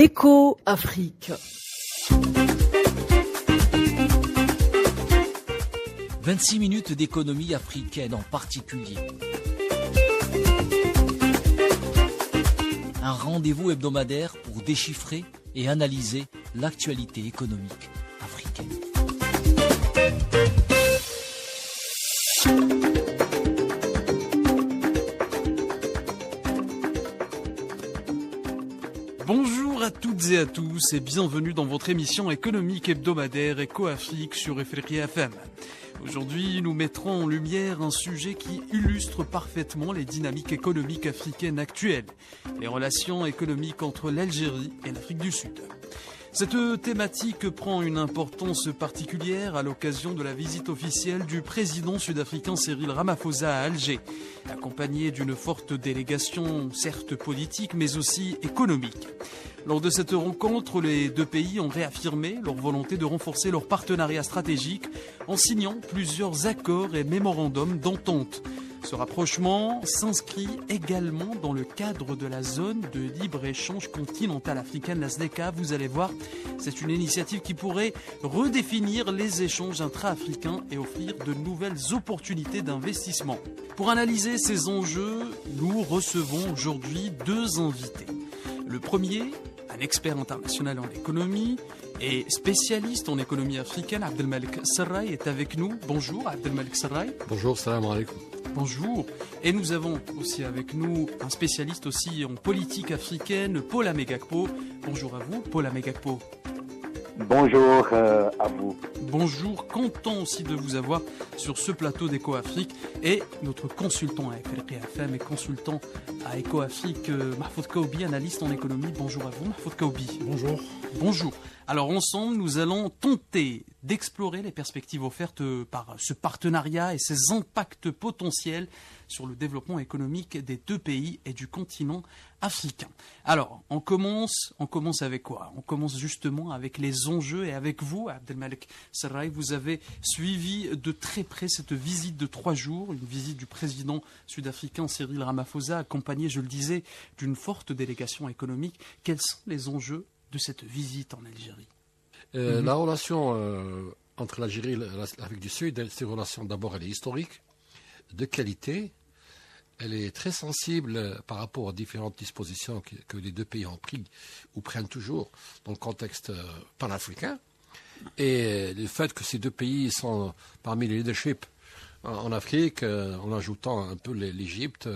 Éco-Afrique. 26 minutes d'économie africaine en particulier. Un rendez-vous hebdomadaire pour déchiffrer et analyser l'actualité économique africaine. Bonjour à toutes et à tous et bienvenue dans votre émission économique hebdomadaire Éco-Afrique sur Ifriqiya FM. Aujourd'hui, nous mettrons en lumière un sujet qui illustre parfaitement les dynamiques économiques africaines actuelles, les relations économiques entre l'Algérie et l'Afrique du Sud. Cette thématique prend une importance particulière à l'occasion de la visite officielle du président sud-africain Cyril Ramaphosa à Alger, accompagné d'une forte délégation, certes politique, mais aussi économique. Lors de cette rencontre, les deux pays ont réaffirmé leur volonté de renforcer leur partenariat stratégique en signant plusieurs accords et mémorandums d'entente. Ce rapprochement s'inscrit également dans le cadre de la zone de libre-échange continentale africaine, la ZLECA. Vous allez voir, c'est une initiative qui pourrait redéfinir les échanges intra-africains et offrir de nouvelles opportunités d'investissement. Pour analyser ces enjeux, nous recevons aujourd'hui deux invités. Le premier, un expert international en économie et spécialiste en économie africaine, Abdelmalek Serraï est avec nous. Bonjour Abdelmalek Serraï. Bonjour, salam alaikum. Bonjour. Et nous avons aussi avec nous un spécialiste aussi en politique africaine, Paul Amegakpo. Bonjour à vous, Paul Amegakpo. Bonjour à vous. Bonjour, content aussi de vous avoir sur ce plateau d'Éco-Afrique et notre consultant à Ifriqiya FM et consultant à Éco-Afrique, Mahfoud Kaoubi, analyste en économie. Bonjour à vous, Mahfoud Kaoubi. Bonjour. Bonjour. Alors ensemble, nous allons tenter d'explorer les perspectives offertes par ce partenariat et ses impacts potentiels sur le développement économique des deux pays et du continent africain. Alors, on commence avec quoi? On commence justement avec les enjeux et avec vous, Abdelmalek Serraï, vous avez suivi de très près cette visite de 3 jours, une visite du président sud-africain Cyril Ramaphosa, accompagné, je le disais, d'une forte délégation économique. Quels sont les enjeux de cette visite en Algérie? La relation entre l'Algérie et l'Afrique du Sud, c'est une relation d'abord, elle est historique, de qualité. Elle est très sensible par rapport aux différentes dispositions que les deux pays ont pris ou prennent toujours dans le contexte panafricain. Et le fait que ces deux pays sont parmi les leaderships en Afrique, en ajoutant un peu l'Égypte,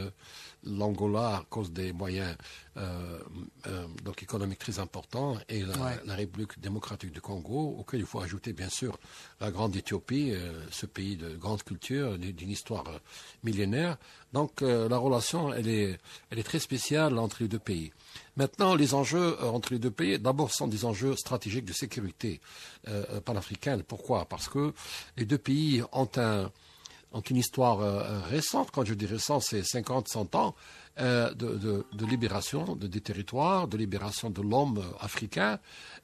l'Angola à cause des moyens donc économiques très importants et la République démocratique du Congo, auquel il faut ajouter bien sûr la grande Éthiopie, ce pays de grande culture, d'une histoire millénaire. Donc la relation, elle est très spéciale entre les deux pays. Maintenant, les enjeux entre les deux pays, d'abord, sont des enjeux stratégiques de sécurité panafricaine. Pourquoi? Parce que les deux pays ont une histoire récente. Quand je dis récente, c'est 50-100 ans de libération des territoires, de libération de l'homme africain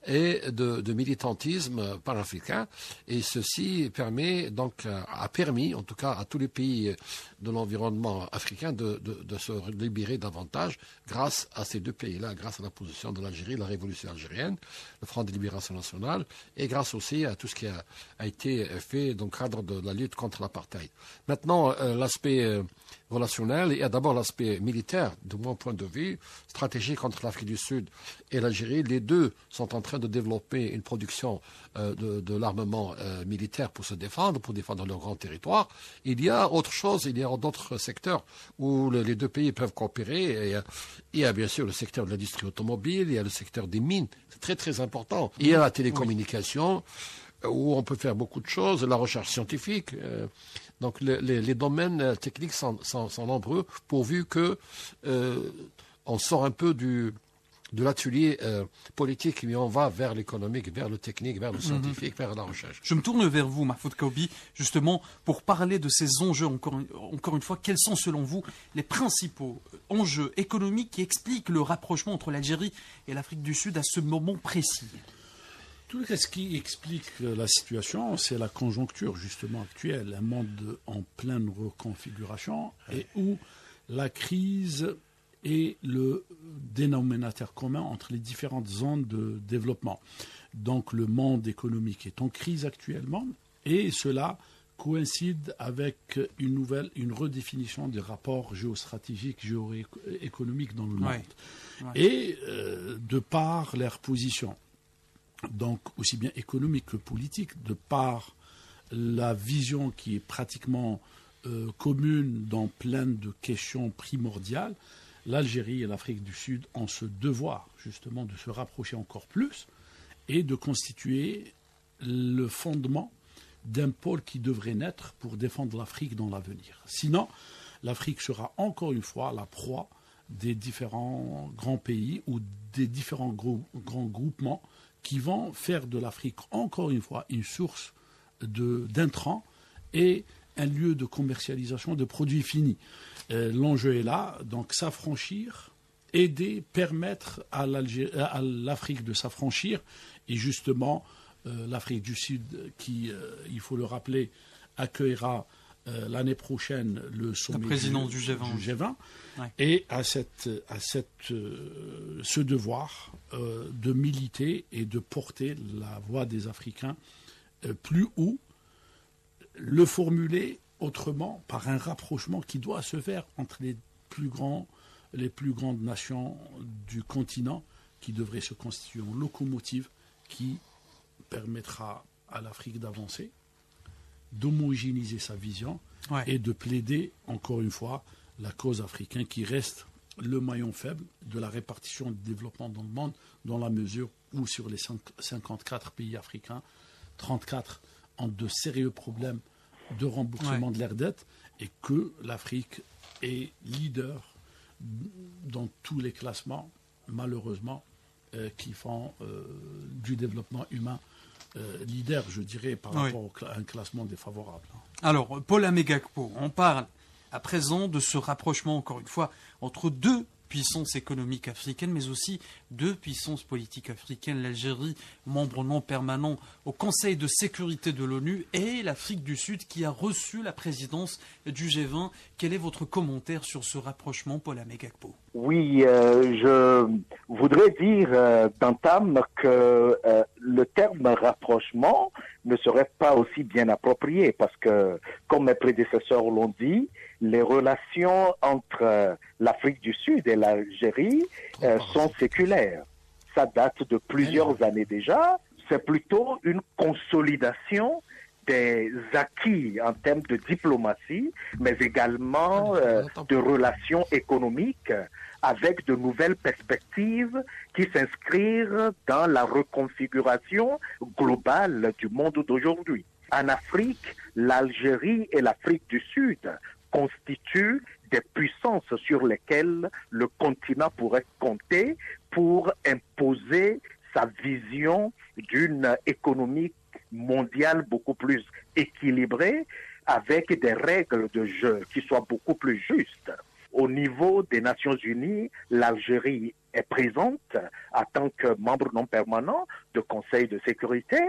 et de militantisme panafricain. Et ceci a permis, en tout cas, à tous les pays de l'environnement africain de se libérer davantage grâce à ces deux pays-là, grâce à la position de l'Algérie, la révolution algérienne, le Front de libération nationale, et grâce aussi à tout ce qui a été fait dans le cadre de la lutte contre l'apartheid. Maintenant, l'aspect relationnel, il y a d'abord l'aspect militaire, de mon point de vue, stratégique entre l'Afrique du Sud et l'Algérie. Les deux sont en train de développer une production de l'armement militaire pour se défendre, pour défendre leur grand territoire. Il y a autre chose, il y a d'autres secteurs où les deux pays peuvent coopérer. Il y a bien sûr le secteur de l'industrie automobile, il y a le secteur des mines, c'est très très important. Il y a la télécommunication, où on peut faire beaucoup de choses, la recherche scientifique. Donc les domaines techniques sont nombreux, pourvu que on sort un peu de l'atelier politique, mais on va vers l'économique, vers le technique, vers le scientifique, vers la recherche. Je me tourne vers vous, Mahfoud Kaoubi, justement, pour parler de ces enjeux, encore une fois, quels sont selon vous les principaux enjeux économiques qui expliquent le rapprochement entre l'Algérie et l'Afrique du Sud à ce moment précis? Tout ce qui explique la situation, c'est la conjoncture justement actuelle, un monde en pleine reconfiguration et où la crise est le dénominateur commun entre les différentes zones de développement. Donc le monde économique est en crise actuellement et cela coïncide avec une redéfinition des rapports géostratégiques, géoéconomiques dans le monde. Ouais. Et de par leur position, donc aussi bien économique que politique, de par la vision qui est pratiquement commune dans plein de questions primordiales, l'Algérie et l'Afrique du Sud ont ce devoir justement de se rapprocher encore plus et de constituer le fondement d'un pôle qui devrait naître pour défendre l'Afrique dans l'avenir. Sinon, l'Afrique sera encore une fois la proie des différents grands pays ou des différents grands groupements qui vont faire de l'Afrique encore une fois une source d'intrants et un lieu de commercialisation de produits finis. L'enjeu est là, donc s'affranchir, aider, permettre à l'Afrique de s'affranchir et justement l'Afrique du Sud qui, il faut le rappeler, accueillera l'année prochaine le sommet du G20. Ouais. Et à ce devoir de militer et de porter la voix des Africains plus haut, le formuler autrement par un rapprochement qui doit se faire entre les plus grandes nations du continent qui devraient se constituer en locomotive qui permettra à l'Afrique d'avancer, d'homogénéiser sa vision et de plaider, encore une fois, la cause africaine qui reste le maillon faible de la répartition du développement dans le monde, dans la mesure où sur les 54 pays africains, 34 ont de sérieux problèmes de remboursement de leurs dettes et que l'Afrique est leader dans tous les classements, malheureusement, qui font du développement humain leader, je dirais, par rapport à un classement défavorable. Alors, Paul Amegakpo, on parle à présent de ce rapprochement, encore une fois, entre deux puissances économiques africaines, mais aussi deux puissances politiques africaines, l'Algérie, membre non permanent au Conseil de sécurité de l'ONU, et l'Afrique du Sud qui a reçu la présidence du G20. Quel est votre commentaire sur ce rapprochement, Paul Amegakpo ? Oui, je voudrais dire d'entame que le terme rapprochement ne serait pas aussi bien approprié parce que, comme mes prédécesseurs l'ont dit, les relations entre l'Afrique du Sud et l'Algérie sont séculaires. Ça date de plusieurs années déjà. C'est plutôt une consolidation des acquis en termes de diplomatie, mais également de relations économiques avec de nouvelles perspectives qui s'inscrivent dans la reconfiguration globale du monde d'aujourd'hui. En Afrique, l'Algérie et l'Afrique du Sud constituent des puissances sur lesquelles le continent pourrait compter pour imposer sa vision d'une économie mondiale beaucoup plus équilibrée avec des règles de jeu qui soient beaucoup plus justes. Au niveau des Nations Unies, l'Algérie est présente en tant que membre non permanent du Conseil de sécurité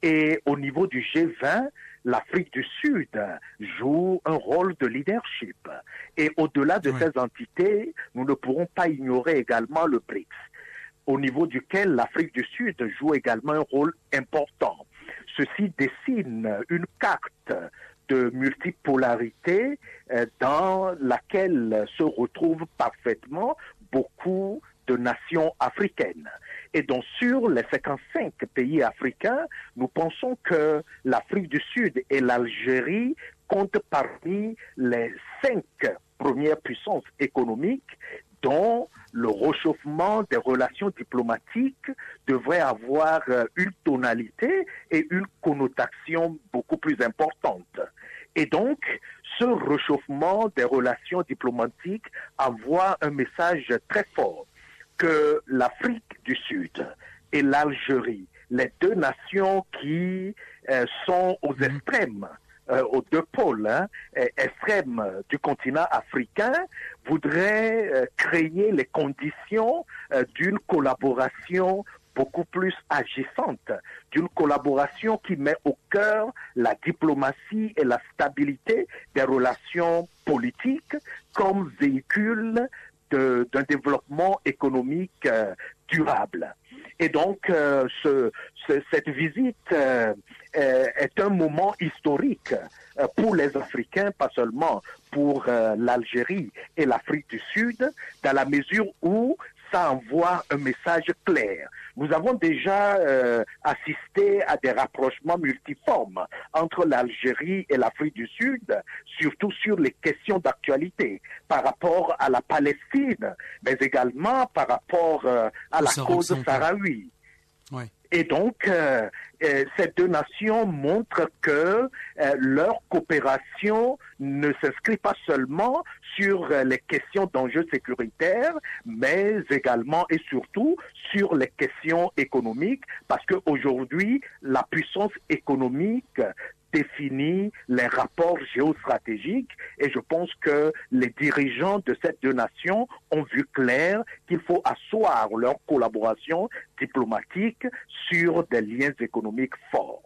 et au niveau du G20, l'Afrique du Sud joue un rôle de leadership. Et au-delà de ces entités, nous ne pourrons pas ignorer également le BRICS, au niveau duquel l'Afrique du Sud joue également un rôle important. Ceci dessine une carte de multipolarité dans laquelle se retrouvent parfaitement beaucoup de nations africaines. Et donc sur les 55 pays africains, nous pensons que l'Afrique du Sud et l'Algérie comptent parmi les 5 premières puissances économiques dont le réchauffement des relations diplomatiques devrait avoir une tonalité et une connotation beaucoup plus importante. Et donc, ce réchauffement des relations diplomatiques envoie un message très fort que l'Afrique du Sud et l'Algérie, les deux nations qui sont aux extrêmes, aux deux pôles extrêmes du continent africain, voudraient créer les conditions d'une collaboration beaucoup plus agissante, d'une collaboration qui met au cœur la diplomatie et la stabilité des relations politiques comme véhicule d'un développement économique durable. Et donc, cette visite est un moment historique pour les Africains, pas seulement pour l'Algérie et l'Afrique du Sud, dans la mesure où ça envoie un message clair. Nous avons déjà assisté à des rapprochements multiformes entre l'Algérie et l'Afrique du Sud, surtout sur les questions d'actualité, par rapport à la Palestine, mais également par rapport à la cause sahraoui. Ouais. Et donc, ces deux nations montrent que leur coopération ne s'inscrit pas seulement sur les questions d'enjeux sécuritaires, mais également et surtout sur les questions économiques, parce qu'aujourd'hui, la puissance économique définit les rapports géostratégiques et je pense que les dirigeants de ces deux nations ont vu clair qu'il faut asseoir leur collaboration diplomatique sur des liens économiques forts.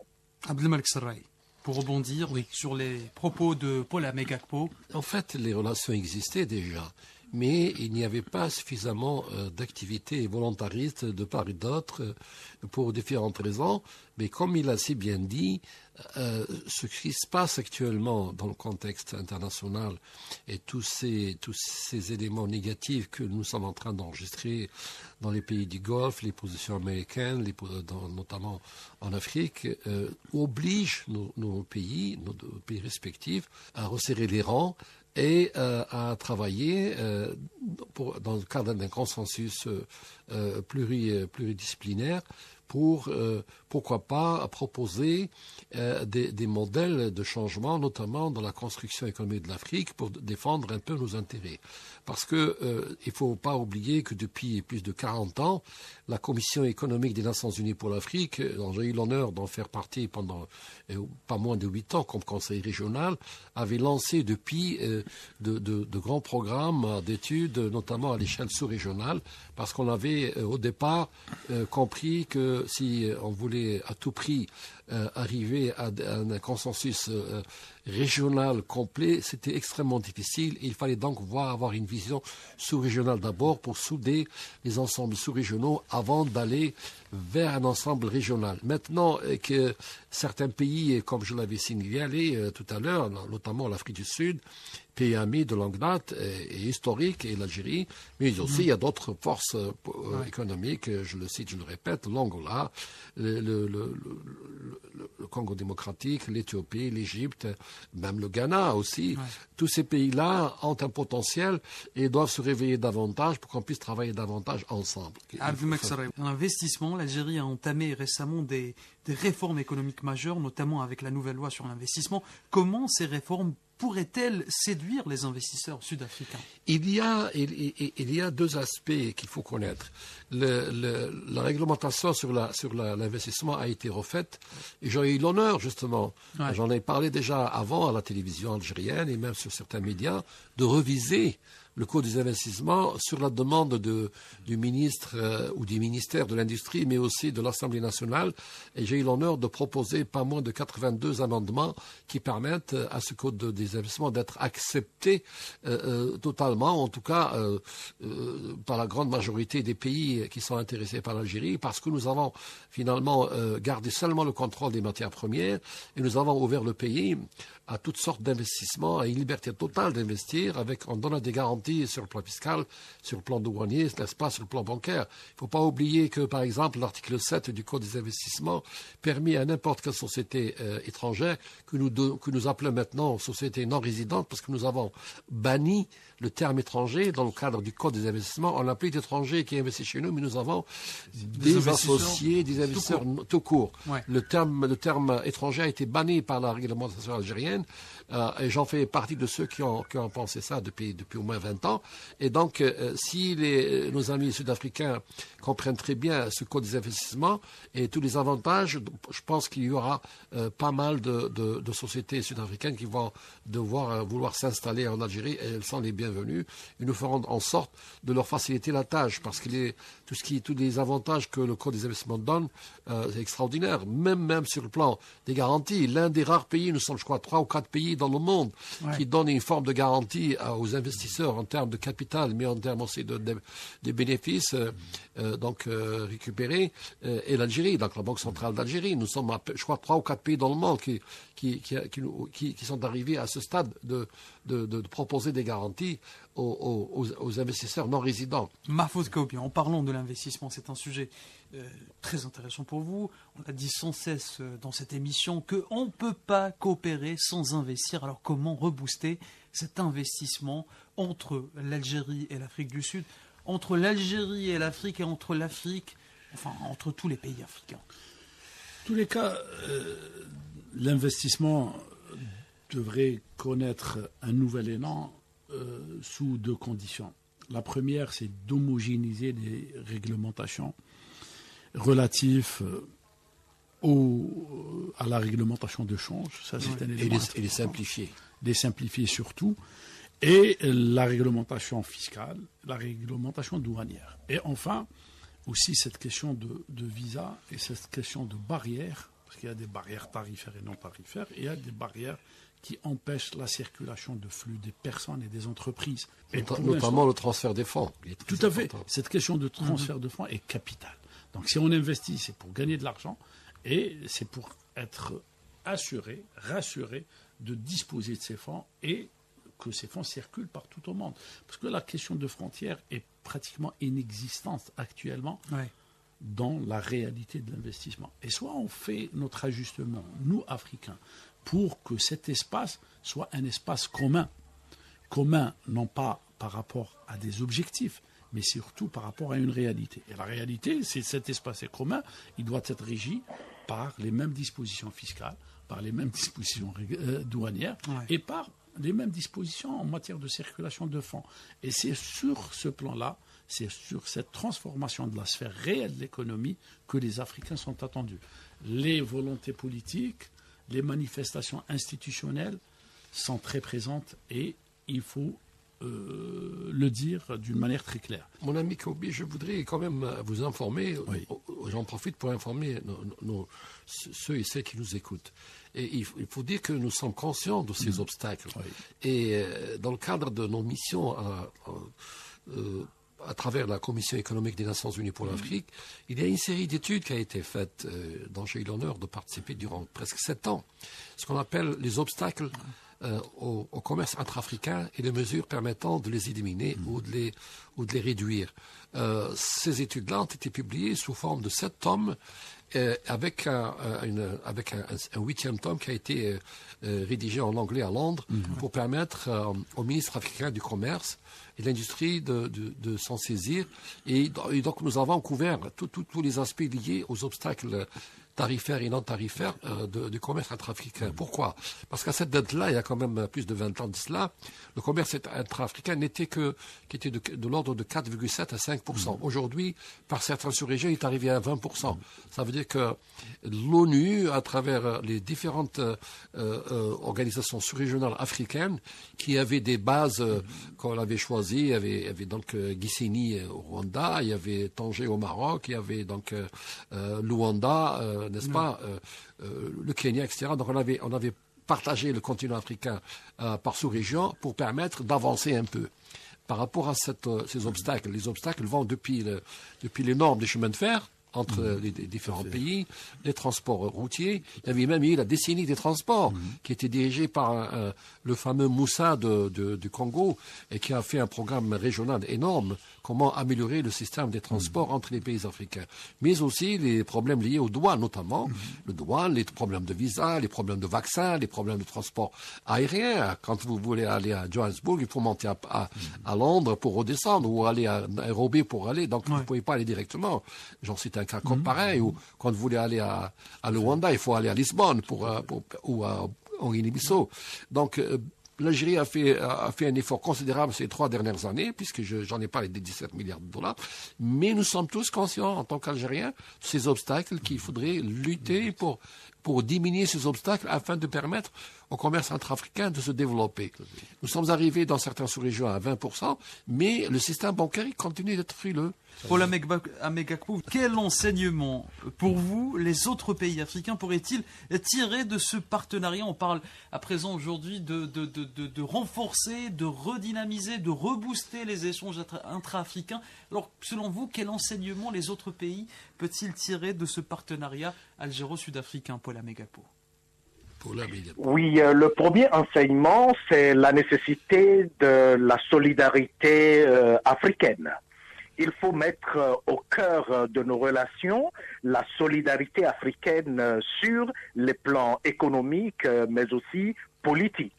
Abdelmalek Serraï, pour rebondir sur les propos de Paul Amegakpo. En fait, les relations existaient déjà, mais il n'y avait pas suffisamment d'activités volontaristes de part et d'autre pour différentes raisons. Mais comme il a si bien dit, ce qui se passe actuellement dans le contexte international et tous ces éléments négatifs que nous sommes en train d'enregistrer dans les pays du Golfe, les positions américaines, notamment en Afrique, obligent nos pays respectifs à resserrer les rangs et à travailler dans le cadre d'un consensus pluridisciplinaire pour, pourquoi pas, proposer des modèles de changement, notamment dans la construction économique de l'Afrique, pour défendre un peu nos intérêts. Parce que il ne faut pas oublier que depuis plus de 40 ans, la Commission économique des Nations Unies pour l'Afrique, dont j'ai eu l'honneur d'en faire partie pendant pas moins de 8 ans comme conseil régional, avait lancé depuis de grands programmes d'études, notamment à l'échelle sous-régionale, parce qu'on avait au départ compris que si on voulait à tout prix arriver à un consensus régional complet, c'était extrêmement difficile. Il fallait donc avoir une vision sous-régionale d'abord pour souder les ensembles sous-régionaux avant d'aller vers un ensemble régional. Maintenant que certains pays, comme je l'avais signalé tout à l'heure, notamment l'Afrique du Sud, pays ami de longue date et historique, et l'Algérie, mais aussi il y a d'autres forces économiques, je le cite, je le répète, l'Angola, le Congo démocratique, l'Éthiopie, l'Égypte, même le Ghana aussi. Ouais. Tous ces pays-là ont un potentiel et doivent se réveiller davantage pour qu'on puisse travailler davantage ensemble. L'investissement, l'Algérie a entamé récemment des réformes économiques majeures, notamment avec la nouvelle loi sur l'investissement. Comment ces réformes pourrait-elle séduire les investisseurs sud-africains? Il y a deux aspects qu'il faut connaître. La réglementation sur l'investissement a été refaite et j'ai eu l'honneur justement, j'en ai parlé déjà avant à la télévision algérienne et même sur certains médias, de reviser le Code des investissements sur la demande du ministre ou du ministère de l'Industrie, mais aussi de l'Assemblée nationale. Et j'ai eu l'honneur de proposer pas moins de 82 amendements qui permettent à ce Code des investissements d'être accepté totalement, en tout cas par la grande majorité des pays qui sont intéressés par l'Algérie, parce que nous avons finalement gardé seulement le contrôle des matières premières et nous avons ouvert le pays à toutes sortes d'investissements, à une liberté totale d'investir en donnant des garanties sur le plan fiscal, sur le plan douanier, n'est-ce pas, sur le plan bancaire. Il ne faut pas oublier que, par exemple, l'article 7 du Code des investissements permet à n'importe quelle société étrangère, que nous appelons maintenant société non résidente, parce que nous avons banni le terme étranger dans le cadre du Code des investissements. On appelle étranger qui investit chez nous, mais nous avons des associés, des investisseurs tout court. Ouais. Le terme étranger a été banni par la réglementation algérienne. Et j'en fais partie de ceux qui ont pensé ça depuis au moins 20 ans. Et donc, si nos amis sud-africains comprennent très bien ce Code des investissements et tous les avantages, je pense qu'il y aura pas mal de sociétés sud-africaines qui vont vouloir s'installer en Algérie et elles sont les bienvenues. Et nous ferons en sorte de leur faciliter la tâche parce qu'il est tous les avantages que le Code des investissements donne, c'est extraordinaire. Même sur le plan des garanties, l'un des rares pays, nous sommes, je crois, 3 ou 4 pays dans le monde qui donnent une forme de garantie aux investisseurs en termes de capital, mais en termes aussi de bénéfices récupérés, et l'Algérie, donc la Banque centrale d'Algérie. Nous sommes, je crois, 3 ou 4 pays dans le monde qui sont arrivés à ce stade de proposer des garanties aux investisseurs non résidents. Mahfouz Koubi, en parlant de l'investissement, c'est un sujet très intéressant pour vous. On a dit sans cesse dans cette émission qu'on ne peut pas coopérer sans investir. Alors comment rebooster cet investissement entre l'Algérie et l'Afrique du Sud, entre l'Algérie et l'Afrique et entre l'Afrique, enfin entre tous les pays africains? En tous les cas, l'investissement devrait connaître un nouvel élan sous 2 conditions. La première, c'est d'homogénéiser les réglementations relatives à la réglementation de change. Ça, c'est un élément et les simplifier. Les simplifier surtout. Et la réglementation fiscale, la réglementation douanière. Et enfin, aussi cette question de visa et cette question de barrières, parce qu'il y a des barrières tarifaires et non tarifaires, et il y a des barrières qui empêchent la circulation de flux des personnes et des entreprises. Et notamment le transfert des fonds. Tout à fait. Cette question de transfert de fonds est capitale. Donc si on investit, c'est pour gagner de l'argent et c'est pour être assuré, rassuré de disposer de ces fonds et que ces fonds circulent partout au monde. Parce que la question de frontières est pratiquement inexistante actuellement dans la réalité de l'investissement. Et soit on fait notre ajustement, nous, Africains, pour que cet espace soit un espace commun. Commun, non pas par rapport à des objectifs, mais surtout par rapport à une réalité. Et la réalité, c'est que cet espace est commun, il doit être régi par les mêmes dispositions fiscales, par les mêmes dispositions douanières et par les mêmes dispositions en matière de circulation de fonds. Et c'est sur ce plan-là, c'est sur cette transformation de la sphère réelle de l'économie que les Africains sont attendus. Les volontés politiques, les manifestations institutionnelles sont très présentes et il faut le dire d'une manière très claire. Mon ami Koubi, je voudrais quand même vous informer, j'en profite pour informer ceux et celles qui nous écoutent. Et il faut dire que nous sommes conscients de ces obstacles. Et dans le cadre de nos missions à travers la Commission économique des Nations Unies pour l'Afrique, il y a une série d'études qui a été faite, dont j'ai eu l'honneur de participer durant presque 7 ans, ce qu'on appelle les obstacles au commerce intra-africain et les mesures permettant de les éliminer ou de les réduire. Ces études-là ont été publiées sous forme de 7 tomes avec un 8e tome qui a été rédigé en anglais à Londres pour permettre au ministre africain du Commerce et de l'Industrie de s'en saisir. Et donc nous avons couvert tous les aspects liés aux obstacles tarifaires et non tarifaires du commerce intra-africain. Pourquoi? Parce qu'à cette date-là, il y a quand même plus de 20 ans de cela, le commerce intra-africain n'était qui était de l'ordre de 4,7 à 5%. Aujourd'hui, par certaines sous-régions, il est arrivé à 20%. Ça veut dire que l'ONU, à travers les différentes organisations sous-régionales africaines, qui avaient des bases qu'on avait choisies, il y avait donc Gisenyi au Rwanda, il y avait Tanger au Maroc, il y avait donc Luanda, n'est-ce pas, le Kenya, etc. Donc on avait partagé le continent africain par sous-région pour permettre d'avancer un peu. Par rapport à ces obstacles, les obstacles vont depuis les normes des chemins de fer entre les différents pays, les transports routiers. Il y avait même eu la décennie des transports qui était dirigée par le fameux Moussa du Congo et qui a fait un programme régional énorme, comment améliorer le système des transports entre les pays africains. Mais aussi les problèmes liés aux douanes, notamment le douane, les problèmes de visa, les problèmes de vaccins, les problèmes de transport aérien. Quand vous voulez aller à Johannesburg, il faut monter à Londres pour redescendre ou aller à Nairobi pour aller. Donc vous ne pouvez pas aller directement. J'en cite un cas comme pareil, ou quand vous voulez aller à Luanda, il faut aller à Lisbonne ou à Guinée-Bissau. Donc l'Algérie a fait un effort considérable ces 3 dernières années, puisque j'en ai parlé des 17 milliards de dollars. Mais nous sommes tous conscients, en tant qu'Algériens, de ces obstacles qu'il faudrait lutter pour diminuer ces obstacles afin de permettre au commerce intra-africain de se développer. Nous sommes arrivés dans certaines sous-régions à 20%, mais le système bancaire continue d'être frileux. Paul Amegakpo, quel enseignement pour vous les autres pays africains pourraient-ils tirer de ce partenariat? On parle à présent aujourd'hui de renforcer, de redynamiser, de rebooster les échanges intra-africains. Alors selon vous, quel enseignement les autres pays peuvent-ils tirer de ce partenariat algéro-sud-africain, Paul Amegakpo? Oui, le premier enseignement, c'est la nécessité de la solidarité africaine. Il faut mettre au cœur de nos relations la solidarité africaine sur les plans économiques, mais aussi politiques.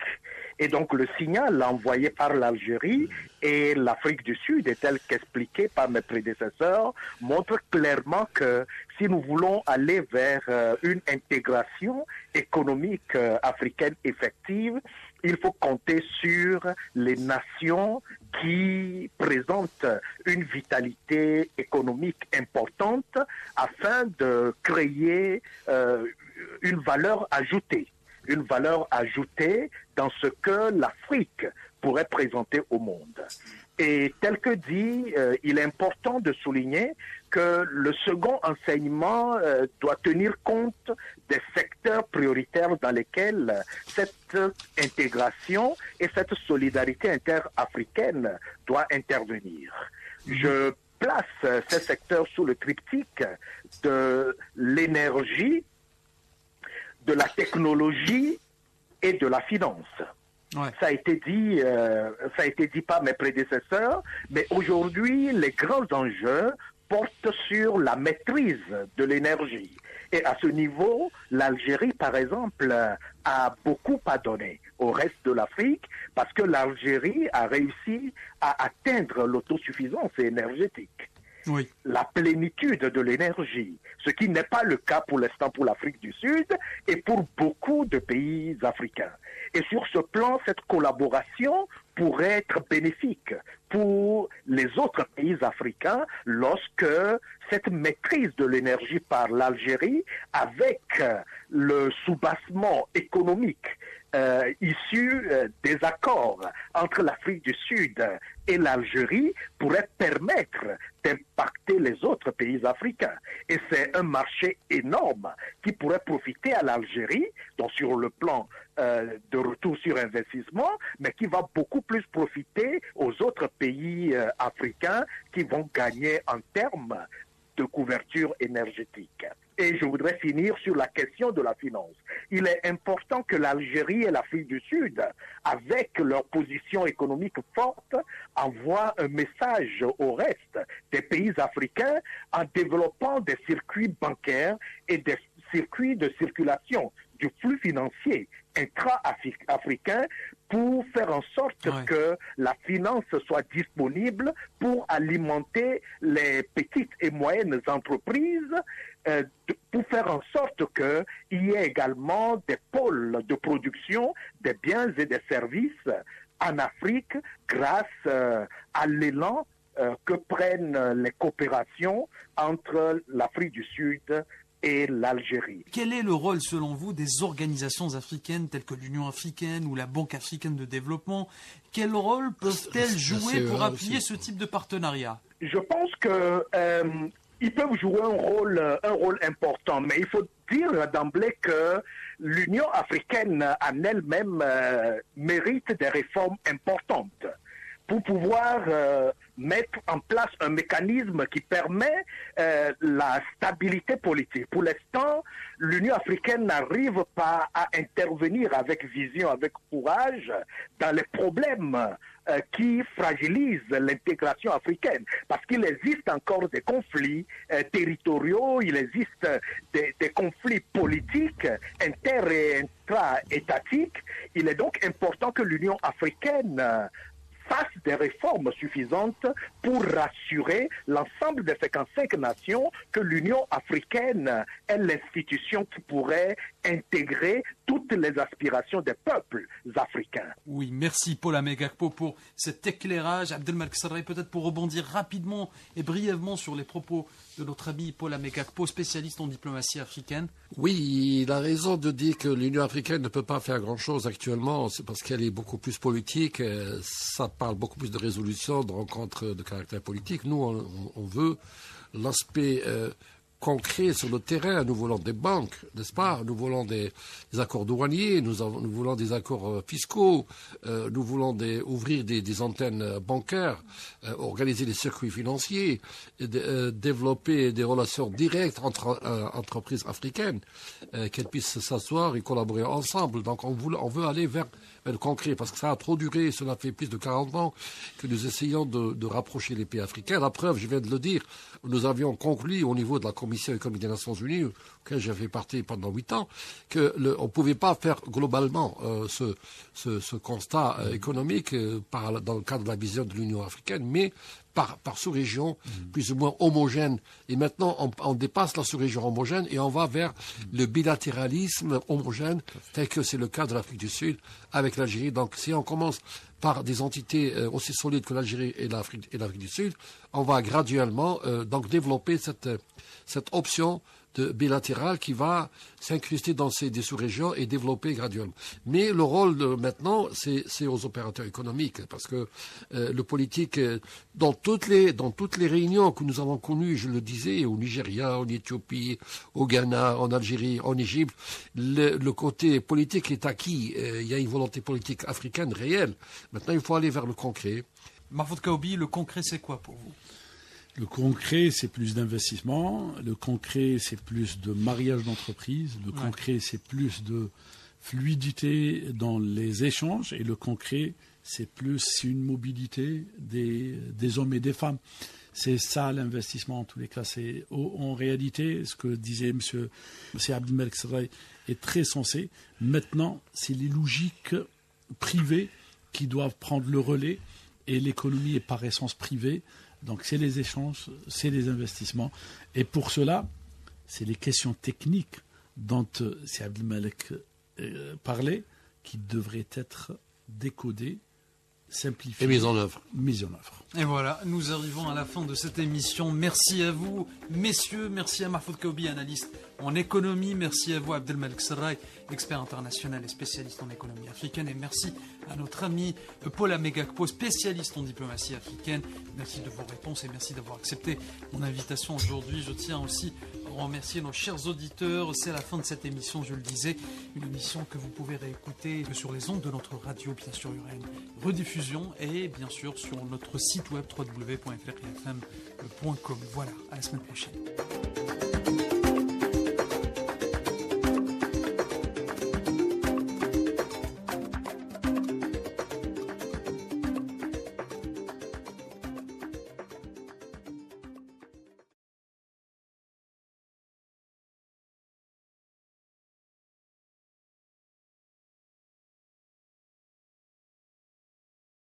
Et donc le signal envoyé par l'Algérie et l'Afrique du Sud, est tel qu'expliqué par mes prédécesseurs, montre clairement que si nous voulons aller vers une intégration économique africaine effective, il faut compter sur les nations qui présentent une vitalité économique importante afin de créer une valeur ajoutée dans ce que l'Afrique pourrait présenter au monde. Et tel que dit, il est important de souligner que le second enseignement doit tenir compte des secteurs prioritaires dans lesquels cette intégration et cette solidarité interafricaine doit intervenir. Je place ces secteurs sous le triptyque de l'énergie, de la technologie et de la finance. Ouais. Ça a été dit par mes prédécesseurs, mais aujourd'hui, les grands enjeux portent sur la maîtrise de l'énergie. Et à ce niveau, l'Algérie, par exemple, a beaucoup à donner au reste de l'Afrique parce que l'Algérie a réussi à atteindre l'autosuffisance énergétique. Oui. La plénitude de l'énergie, ce qui n'est pas le cas pour l'instant pour l'Afrique du Sud et pour beaucoup de pays africains. Et sur ce plan, cette collaboration pourrait être bénéfique pour les autres pays africains lorsque cette maîtrise de l'énergie par l'Algérie, avec le soubassement économique issu des accords entre l'Afrique du Sud et l'Algérie, pourrait permettre d'impacter les autres pays africains. Et c'est un marché énorme qui pourrait profiter à l'Algérie, donc sur le plan de retour sur investissement, mais qui va beaucoup plus profiter aux autres pays africains qui vont gagner en termes de couverture énergétique. Et je voudrais finir sur la question de la finance. Il est important que l'Algérie et l'Afrique du Sud, avec leur position économique forte, envoient un message au reste des pays africains en développant des circuits bancaires et des circuits de circulation du flux financier intra-africain pour faire en sorte que la finance soit disponible pour alimenter les petites et moyennes entreprises, pour faire en sorte qu'il y ait également des pôles de production des biens et des services en Afrique grâce à l'élan que prennent les coopérations entre l'Afrique du Sud et l'Algérie. Quel est le rôle, selon vous, des organisations africaines telles que l'Union africaine ou la Banque africaine de développement? Quel rôle peuvent-elles jouer pour appuyer ce type de partenariat? Je pense que ils peuvent jouer un rôle important, mais il faut dire d'emblée que l'Union africaine en elle-même mérite des réformes importantes pour pouvoir mettre en place un mécanisme qui permet la stabilité politique. Pour l'instant, l'Union africaine n'arrive pas à intervenir avec vision, avec courage dans les problèmes qui fragilisent l'intégration africaine. Parce qu'il existe encore des conflits territoriaux, il existe des conflits politiques, inter- et intra-étatiques. Il est donc important que l'Union africaine fasse des réformes suffisantes pour rassurer l'ensemble des 55 nations que l'Union africaine est l'institution qui pourrait intégrer toutes les aspirations des peuples africains. Oui, merci Paul Amegakpo pour cet éclairage. Abdelmalek Serraj, peut-être pour rebondir rapidement et brièvement sur les propos de notre ami Paul Amegakpo, spécialiste en diplomatie africaine. Oui, il a raison de dire que l'Union africaine ne peut pas faire grand-chose actuellement. C'est parce qu'elle est beaucoup plus politique. Ça parle beaucoup plus de résolutions, de rencontres de caractère politique. Nous, on veut l'aspect concret sur le terrain. Nous voulons des banques, n'est-ce pas? Nous voulons des accords douaniers, nous voulons des accords fiscaux, nous voulons ouvrir des antennes bancaires, organiser des circuits financiers, développer des relations directes entre entreprises africaines, qu'elles puissent s'asseoir et collaborer ensemble. Donc on veut aller vers le concret, parce que ça a trop duré, cela fait plus de 40 ans que nous essayons de rapprocher les pays africains. La preuve, je viens de le dire, nous avions conclu au niveau de la Commission économique des Nations Unies, auquel j'avais parti pendant 8 ans, qu'on ne pouvait pas faire globalement ce constat économique dans le cadre de la vision de l'Union africaine, mais par sous-région, plus ou moins homogène. Et maintenant, on dépasse la sous-région homogène et on va vers le bilatéralisme homogène, tel que c'est le cas de l'Afrique du Sud avec l'Algérie. Donc, si on commence par des entités aussi solides que l'Algérie et l'Afrique du Sud, on va graduellement donc développer cette option bilatérale qui va s'incruster dans des sous-régions et développer graduellement. Mais le rôle maintenant, c'est aux opérateurs économiques, parce que le politique, dans toutes les réunions que nous avons connues, je le disais, au Nigeria, en Éthiopie, au Ghana, en Algérie, en Égypte, le côté politique est acquis. Il y a une volonté politique africaine réelle. Maintenant, il faut aller vers le concret. Mahfoud Kaoubi, le concret, c'est quoi pour vous? Le concret, c'est plus d'investissement. Le concret, c'est plus de mariage d'entreprise. Le concret, c'est plus de fluidité dans les échanges. Et le concret, c'est plus une mobilité des hommes et des femmes. C'est ça l'investissement en tous les cas. C'est en réalité, ce que disait M. Abdelmalek Serraj est très sensé. Maintenant, c'est les logiques privées qui doivent prendre le relais. Et l'économie est par essence privée. Donc c'est les échanges, c'est les investissements. Et pour cela, c'est les questions techniques dont c'est Abdelmalek parlait qui devraient être décodées, simplifiées. Et mise en œuvre. Et voilà, nous arrivons à la fin de cette émission. Merci à vous, messieurs. Merci à Mahfoud Kaoubi, analyste en économie. Merci à vous, Abdelmalek Serraj, expert international et spécialiste en économie africaine. Et merci à notre ami Paul Amegakpo, spécialiste en diplomatie africaine. Merci de vos réponses et merci d'avoir accepté mon invitation aujourd'hui. Je tiens aussi à remercier nos chers auditeurs. C'est la fin de cette émission, je le disais. Une émission que vous pouvez réécouter sur les ondes de notre radio. Bien sûr, il y aura une rediffusion et bien sûr sur notre site web www.frfm.com. Voilà, à la semaine prochaine.